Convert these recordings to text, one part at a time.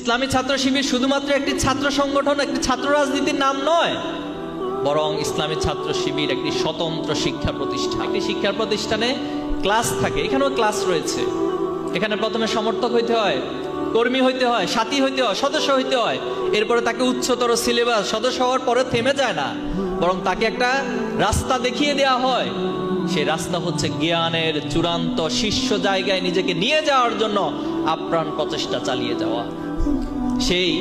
ইসলামী ছাত্র শিবির শুধুমাত্র একটি ছাত্র সংগঠন, একটি ছাত্র রাজনীতির নাম নয়, বরং ইসলামী ছাত্র শিবির একটি স্বতন্ত্র শিক্ষা প্রতিষ্ঠান। একটি শিক্ষা প্রতিষ্ঠানে ক্লাস থাকে, এখানেও ক্লাস রয়েছে। এখানে প্রথমে সমর্থক হইতে হয়, কর্মী হইতে হয়, সাথী হইতে হয়, সদস্য হইতে হয়। এরপরে তাকে উচ্চতর সিলেবাস, সদস্য হওয়ার পরে থেমে যায় না, বরং তাকে একটা রাস্তা দেখিয়ে দেওয়া হয়। সেই রাস্তা হচ্ছে জ্ঞানের চূড়ান্ত শীর্ষ জায়গায় নিজেকে নিয়ে যাওয়ার জন্য আপ্রাণ প্রচেষ্টা চালিয়ে যাওয়া। সেই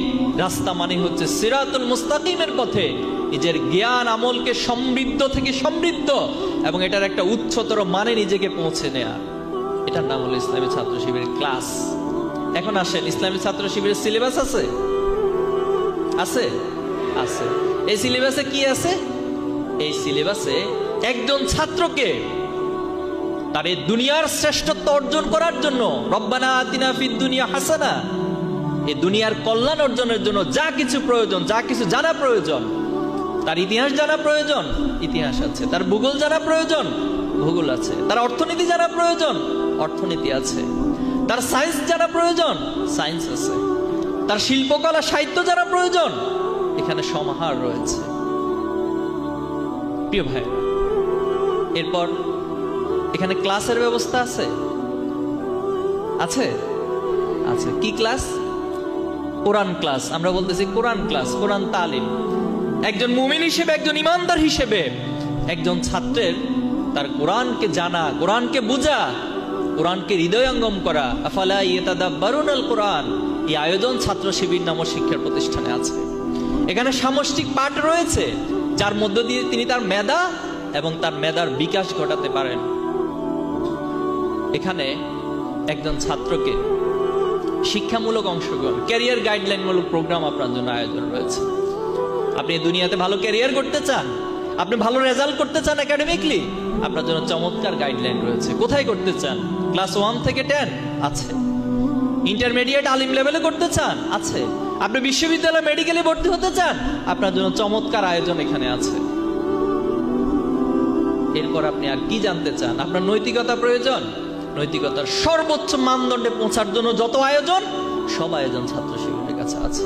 রাস্তা মানে হচ্ছে সিরাতুল মুস্তাকিমের পথে নিজের জ্ঞান আমলকে সমৃদ্ধ থেকে সমৃদ্ধ এবং এটার একটা উচ্চতর মানে নিজেকে পৌঁছে নেয়া। এটার নাম হলো ইসলামী ছাত্র শিবিরের ক্লাস। এখন আসেন, ইসলামী ছাত্র শিবিরের সিলেবাস আছে? আছে, আছে। এই সিলেবাসে কি আছে? এই সিলেবাসে একজন ছাত্রকে তার এই দুনিয়ার শ্রেষ্ঠত্ব অর্জন করার জন্য, রব্বানা আতিনা ফিদ দুনিয়া হাসানা, এই দুনিয়ার কল্যাণ অর্জনের জন্য যা কিছু প্রয়োজন, যা কিছু জানা প্রয়োজন, তার ইতিহাস জানা প্রয়োজন, ইতিহাস আছে। তার ভূগোল জানা প্রয়োজন, ভূগোল আছে। তার অর্থনীতি জানা প্রয়োজন, অর্থনীতি আছে। তার সায়েন্স জানা প্রয়োজন, সায়েন্স আছে। তার শিল্পকলা সাহিত্য জানা প্রয়োজন, এখানে সমাহার রয়েছে। প্রিয় ভাই, এরপর এখানে ক্লাসের ব্যবস্থা আছে, আছে, আছে। কি ক্লাস? কোরআন ক্লাস। আমরা বলতেছি কোরআন ক্লাস, কোরআন তালিম। একজন মুমিন হিসেবে, একজন ইমানদার হিসেবে একজন ছাত্রের তার কোরআনকে জানা, কোরআনকে বোঝা, কোরআনকে হৃদয়ঙ্গম করা, আফালা ইয়াতাদাব্বারুনাল কোরআন, এই আয়োজন ছাত্র শিবির নামক শিক্ষার প্রতিষ্ঠানে আছে। এখানে সামষ্টিক পাঠ রয়েছে, যার মধ্য দিয়ে তিনি তার মেধা এবং তার মেধার বিকাশ ঘটাতে পারেন। এখানে একজন ছাত্রকে শিক্ষামূলক অংশগ্রহণ, ক্যারিয়ার গাইডলাইন মূলক প্রোগ্রাম আপনার জন্য আয়োজন রয়েছে। আপনি দুনিয়াতে ভালো ক্যারিয়ার করতে চান, আপনি ভালো রেজাল্ট করতে চান একাডেমিকলি, আপনার জন্য চমৎকার গাইডলাইন রয়েছে। কোথায় করতে চান? ক্লাস 1 থেকে 10 আছে। ইন্টারমিডিয়েট আলিম লেভেলে করতে চান, আছে। আপনি বিশ্ববিদ্যালয় মেডিকেলে ভর্তি হতে চান, আপনার জন্য চমৎকার আয়োজন এখানে আছে। এরপর আপনি আর কি জানতে চান? আপনার নৈতিকতা প্রয়োজন, নৈতিকতার সর্বোচ্চ মানদণ্ডে পৌঁছার জন্য যত আয়োজন, সব আয়োজন ছাত্র শিবিরের কাছে আছে।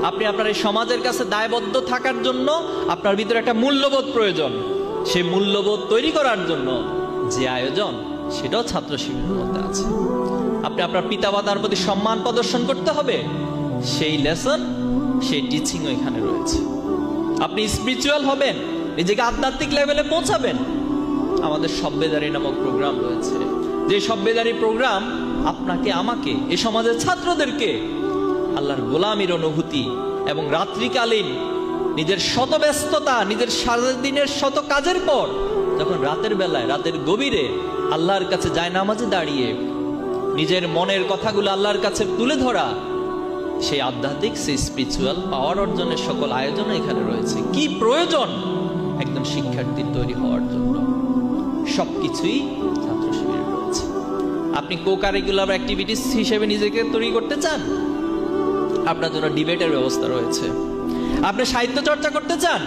আপনি আপনার এই সমাজের কাছে দায়বদ্ধ থাকার জন্য আপনার ভিতরে একটা মূল্যবোধ প্রয়োজন। সেই মূল্যবোধ তৈরি করার জন্য যে আয়োজন, সেটাও ছাত্র শিবিরের মধ্যে আছে। আপনি আপনার পিতামাতার প্রতি সম্মান প্রদর্শন করতে হবে, সেই লেসন, সেই টিচিং এখানে রয়েছে। আপনি স্পিরিচুয়াল হবেন, নিজেকে আধ্যাত্মিক লেভেলে পৌঁছাবেন, আমাদের সভ্যদারি নামক প্রোগ্রাম রয়েছে। যে সভ্যদারি প্রোগ্রাম আপনাকে, আমাকে, এই সমাজের ছাত্রদেরকে আল্লাহর গোলামির অনুভূতি এবং রাত্রিকালীন নিজের শত ব্যস্ততা, নিজের সারাদিনের শত কাজের পর যখন রাতের বেলায়, রাতের গভীরে আল্লাহর কাছে জায়নামাজে দাঁড়িয়ে নিজের মনের কথাগুলো আল্লাহর কাছে তুলে ধরা, সেই আধ্যাত্মিক, সেই স্পিরিচুয়াল পাওয়ার অর্জনের সকল আয়োজন এখানে রয়েছে। কি প্রয়োজন একজন শিক্ষার্থীর তৈরি হওয়ার জন্য? সবকিছুই ছাত্র শিবিরে রয়েছে। আপনি কো-কারিকুলার অ্যাক্টিভিটিস হিসেবে নিজেকে তৈরি করতে চান, আপনার জন্য ডিবেটের ব্যবস্থা রয়েছে। আপনি সাহিত্য চর্চা করতে চান,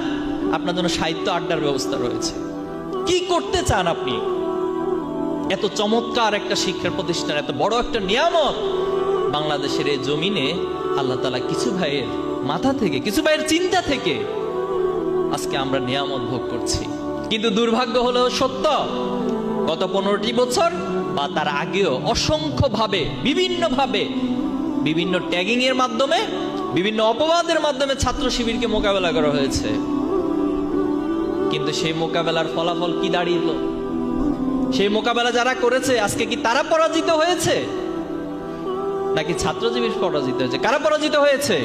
আপনার জন্য সাহিত্য আড্ডার ব্যবস্থা রয়েছে। কি করতে চান আপনি? এত চমৎকার একটা শিক্ষার প্রতিষ্ঠান, এত বড় একটা নিয়ামত বাংলাদেশের এই জমিনে আল্লাহ তাআলা কিছু ভাইয়ের মাথা থেকে, কিছু ভাইয়ের চিন্তা থেকে আজকে আমরা নিয়ামত ভোগ করছি। কিন্তু দুর্ভাগ্য হলো সত্য, গত 15টি বছর বা তার আগেও অসংখ্যভাবে, বিভিন্নভাবে, বিভিন্ন ট্যাগিং এর মাধ্যমে, বিভিন্ন অপবাদের মাধ্যমে ছাত্র শিবিরকে মোকাবেলা করা হয়েছে। কিন্তু সেই মোকাবেলার ফলাফল কি দাঁড়িয়েলো? সেই মোকাবেলা যারা করেছে আজকে কি তারা পরাজিত হয়েছে, নাকি ছাত্র শিবির পরাজিত হয়েছে? কারা পরাজিত হয়েছে?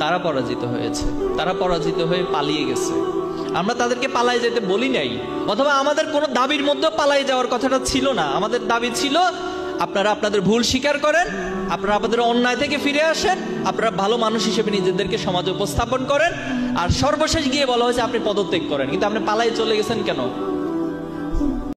তারা পরাজিত হয়েছে। তারা পরাজিত হয়ে পালিয়ে গেছে। আমরা তাদেরকে পালাই যেতে বলি নাই, অথবা আমাদের কোনো দাবির মধ্যে পালাই যাওয়ার কথাটা ছিল না। আমাদের দাবি ছিল, আপনারা আপনাদের ভুল স্বীকার করেন, আপনারা আপনাদের অন্যায় থেকে ফিরে আসেন, আপনারা ভালো মানুষ হিসেবে নিজেদেরকে সমাজে উপস্থাপন করেন, আর সর্বশেষ গিয়ে বলা হয়েছে আপনি পদত্যাগ করেন। কিন্তু আপনি পালাই চলে গেছেন কেন?